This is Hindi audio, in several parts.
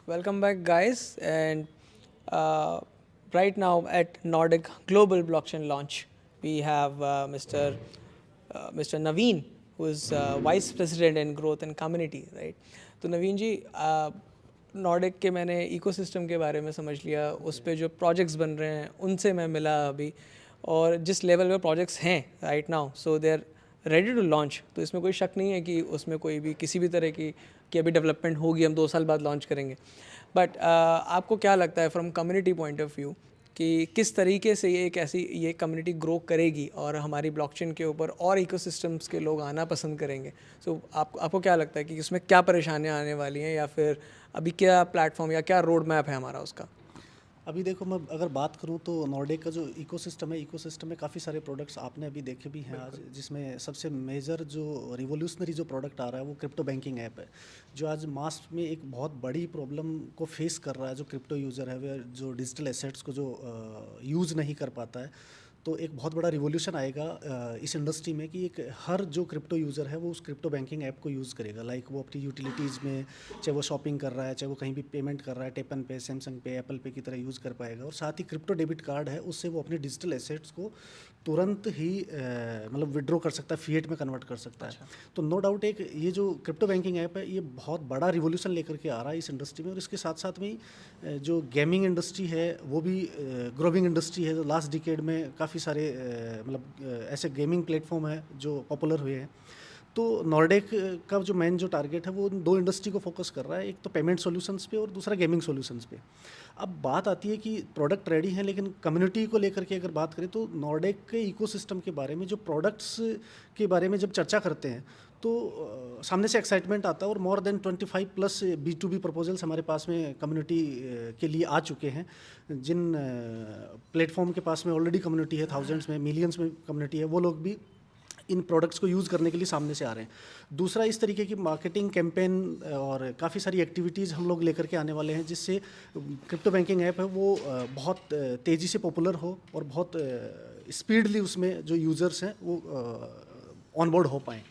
Welcome back, guys. And uh, right now at Nordic Global Blockchain Launch, we have Mr. Naveen, who is Vice President in Growth and Community, right? तो नवीन जी, नॉर्डिक के मैंने इकोसिस्टम के बारे में समझ लिया, उस पे जो प्रोजेक्ट्स बन रहे हैं उनसे मैं मिला अभी, और जिस लेवल पे प्रोजेक्ट्स हैं right now, so they are ready to launch. तो इसमें कोई शक नहीं है कि उसमें कोई भी किसी भी तरह की अभी डेवलपमेंट होगी, हम 2 साल बाद लॉन्च करेंगे। बट आपको क्या लगता है from community point of view कि किस तरीके से ये कम्युनिटी ग्रो करेगी और हमारी ब्लॉकचेन के ऊपर और इकोसिस्टम्स के लोग आना पसंद करेंगे? सो आपको क्या लगता है कि इसमें क्या परेशानियां आने वाली हैं, या फिर अभी क्या प्लेटफॉर्म या क्या रोड मैप है हमारा उसका? अभी देखो, मैं अगर बात करूं तो नॉर्डिक का जो इकोसिस्टम में काफ़ी सारे प्रोडक्ट्स आपने अभी देखे भी हैं आज, जिसमें सबसे मेजर जो रिवोल्यूशनरी जो प्रोडक्ट आ रहा है वो क्रिप्टो बैंकिंग ऐप है, जो आज मास में एक बहुत बड़ी प्रॉब्लम को फेस कर रहा है। जो क्रिप्टो यूज़र है वह जो डिजिटल एसेट्स को जो यूज़ नहीं कर पाता है, तो एक बहुत बड़ा रिवॉल्यूशन आएगा इस इंडस्ट्री में कि एक हर जो क्रिप्टो यूज़र है वो उस क्रिप्टो बैंकिंग ऐप को यूज़ करेगा। लाइक वो अपनी यूटिलिटीज़ में, चाहे वो शॉपिंग कर रहा है, चाहे वो कहीं भी पेमेंट कर रहा है, टेपन पे, सैमसंग पे, एप्पल पे की तरह यूज़ कर पाएगा। और साथ ही क्रिप्टो डेबिट कार्ड है, उससे वो अपने डिजिटल एसेट्स को तुरंत ही मतलब विड्रॉ कर सकता है, फिएट में कन्वर्ट कर सकता है। तो नो डाउट एक ये जो क्रिप्टो बैंकिंग ऐप है ये बहुत बड़ा रिवॉल्यूशन लेकर के आ रहा है इस इंडस्ट्री में। और इसके साथ साथ में जो गेमिंग इंडस्ट्री है वो भी ग्रोविंग इंडस्ट्री है। लास्ट डिकेड में काफ़ी सारे मतलब ऐसे गेमिंग प्लेटफॉर्म है जो पॉपुलर हुए हैं। तो नॉर्डिक का जो मेन जो टारगेट है वो दो इंडस्ट्री को फोकस कर रहा है, एक तो पेमेंट सॉल्यूशंस पे और दूसरा गेमिंग सॉल्यूशंस पे। अब बात आती है कि प्रोडक्ट रेडी है, लेकिन कम्युनिटी को लेकर के अगर बात करें तो नॉर्डिक के इकोसिस्टम के बारे में, जो प्रोडक्ट्स के बारे में जब चर्चा करते हैं तो सामने से एक्साइटमेंट आता है। और more than 25 plus B2B proposals हमारे पास में कम्युनिटी के लिए आ चुके हैं। जिन प्लेटफॉर्म के पास में ऑलरेडी कम्युनिटी है, थाउजेंड्स में, मिलियंस में कम्युनिटी है, वो लोग भी इन प्रोडक्ट्स को यूज़ करने के लिए सामने से आ रहे हैं। दूसरा, इस तरीके की मार्केटिंग कैंपेन और काफ़ी सारी एक्टिविटीज़ हम लोग लेकर के आने वाले हैं, जिससे क्रिप्टो बैंकिंग ऐप है वो बहुत तेज़ी से पॉपुलर हो और बहुत स्पीडली उसमें जो यूज़र्स हैं वो ऑनबोर्ड हो पाएँ।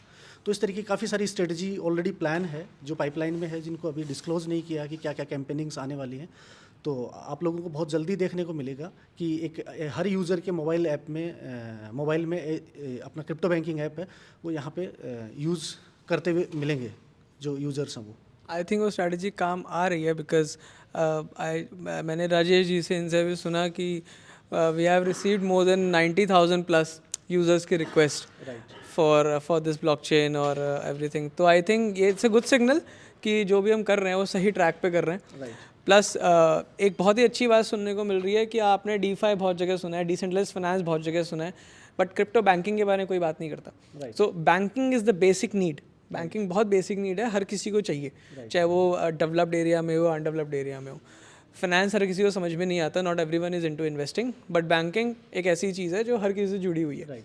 तो इस तरीके की काफ़ी सारी स्ट्रेटजी ऑलरेडी प्लान है जो पाइपलाइन में है, जिनको अभी डिस्क्लोज़ नहीं किया कि क्या क्या कैंपेनिंग्स आने वाली हैं। तो आप लोगों को बहुत जल्दी देखने को मिलेगा कि एक हर यूज़र के मोबाइल ऐप में अपना क्रिप्टो बैंकिंग ऐप है वो यहाँ पे यूज़ करते हुए मिलेंगे जो यूज़र्स हैं वो। आई थिंक वो स्ट्रैटेजी काम आ रही है, बिकॉज मैंने राजेश जी से इनसे भी सुना कि we have received more than 90,000 plus users की रिक्वेस्ट फॉर दिस ब्लॉकचेन और एवरीथिंग। तो आई थिंक ये इट्स अ गुड सिग्नल कि जो भी हम कर रहे हैं वो सही ट्रैक पे कर रहे हैं। प्लस एक बहुत ही अच्छी बात सुनने को मिल रही है कि आपने DeFi बहुत जगह सुना है, डिसेंट्रलाइज्ड फाइनेंस बहुत जगह सुना है, बट क्रिप्टो बैंकिंग के बारे में कोई बात नहीं करता। सो banking is the basic need. Banking बहुत बेसिक नीड है, हर किसी को चाहिए, चाहे वो डेवलप्ड एरिया में हो, अनडेवलप्ड एरिया में हो। फाइनेंस हर किसी को समझ में नहीं आता, not everyone is into investing, but banking एक ऐसी चीज़ है जो हर किसी से जुड़ी हुई है।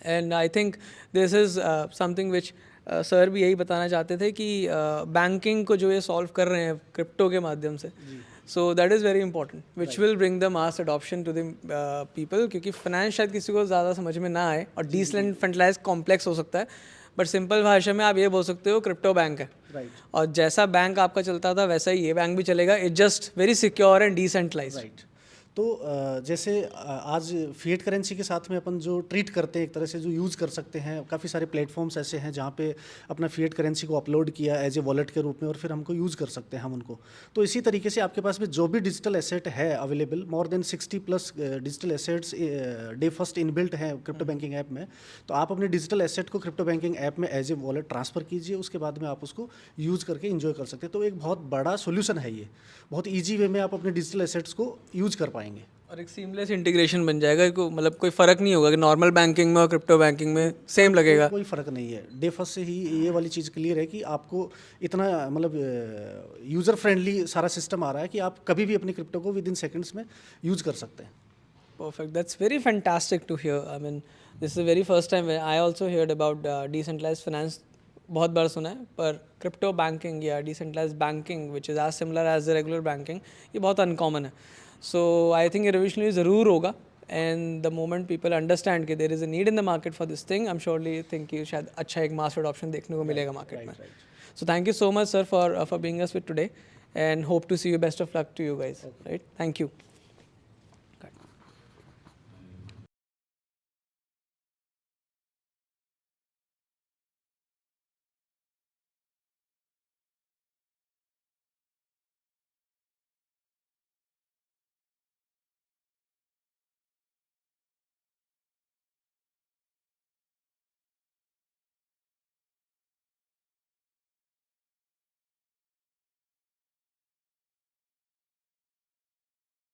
And I think this is something which sir भी यही बताना चाहते थे कि बैंकिंग को जो ये सॉल्व कर रहे हैं क्रिप्टो के माध्यम से, so that is very important, which will bring the mass adoption to the people. क्योंकि फाइनेंस शायद किसी को ज़्यादा समझ में ना आए और डिसेंट्रलाइज कॉम्प्लेक्स हो सकता है, बट सिंपल भाषा में आप ये बोल सकते हो क्रिप्टो बैंक है। और जैसा बैंक आपका चलता था वैसा ही ये बैंक भी चलेगा, it just very secure and decentralize. तो जैसे आज फिएट करेंसी के साथ में अपन जो ट्रीट करते हैं, एक तरह से जो यूज़ कर सकते हैं, काफ़ी सारे प्लेटफॉर्म्स ऐसे हैं जहाँ पे अपना फिएट करेंसी को अपलोड किया एज ए वॉलेट के रूप में और फिर हमको यूज़ कर सकते हैं हम उनको। तो इसी तरीके से आपके पास में जो भी डिजिटल एसेट है available, more than 60 plus digital assets day first inbuilt हैं क्रिप्टो बैंकिंग ऐप में। तो आप अपने डिजिटल एसेट को क्रिप्टो बैंकिंग ऐप में एज ए वॉलेट ट्रांसफ़र कीजिए, उसके बाद में आप उसको यूज़ करके इंजॉय कर सकते हैं। तो एक बहुत बड़ा सोल्यूशन है ये, बहुत ईजी वे में आप अपने डिजिटल एसेट्स को यूज़ कर पाएंगे और एक सीमलेस इंटीग्रेशन बन जाएगा, मतलब कोई फ़र्क नहीं होगा कि नॉर्मल बैंकिंग में और क्रिप्टो बैंकिंग में सेम लगेगा। कोई फ़र्क नहीं है। डे फर्स्ट से ही ये वाली चीज़ क्लियर है कि आपको इतना मतलब यूज़र फ्रेंडली सारा सिस्टम आ रहा है कि आप कभी भी अपनी क्रिप्टो को विद इन सेकेंड्स में यूज़ कर सकते हैं। Perfect. That's very fantastic to hear. I mean, this is the very first time I also heard about decentralized finance. बहुत बार सुना है, पर क्रिप्टो बैंकिंग या decentralized banking which is as similar as the regular banking, ये बहुत अनकॉमन है। सो आई थिंक ये रिवोल्यूशनरी ज़रूर होगा, and the moment people understand कि there is a need in the market for this thing, I am surely think कि शायद अच्छा एक मास अडॉप्शन देखने को मिलेगा मार्केट में। So thank you so much sir for being us with today, and hope to see you. Best of luck to you guys. Right? Thank you.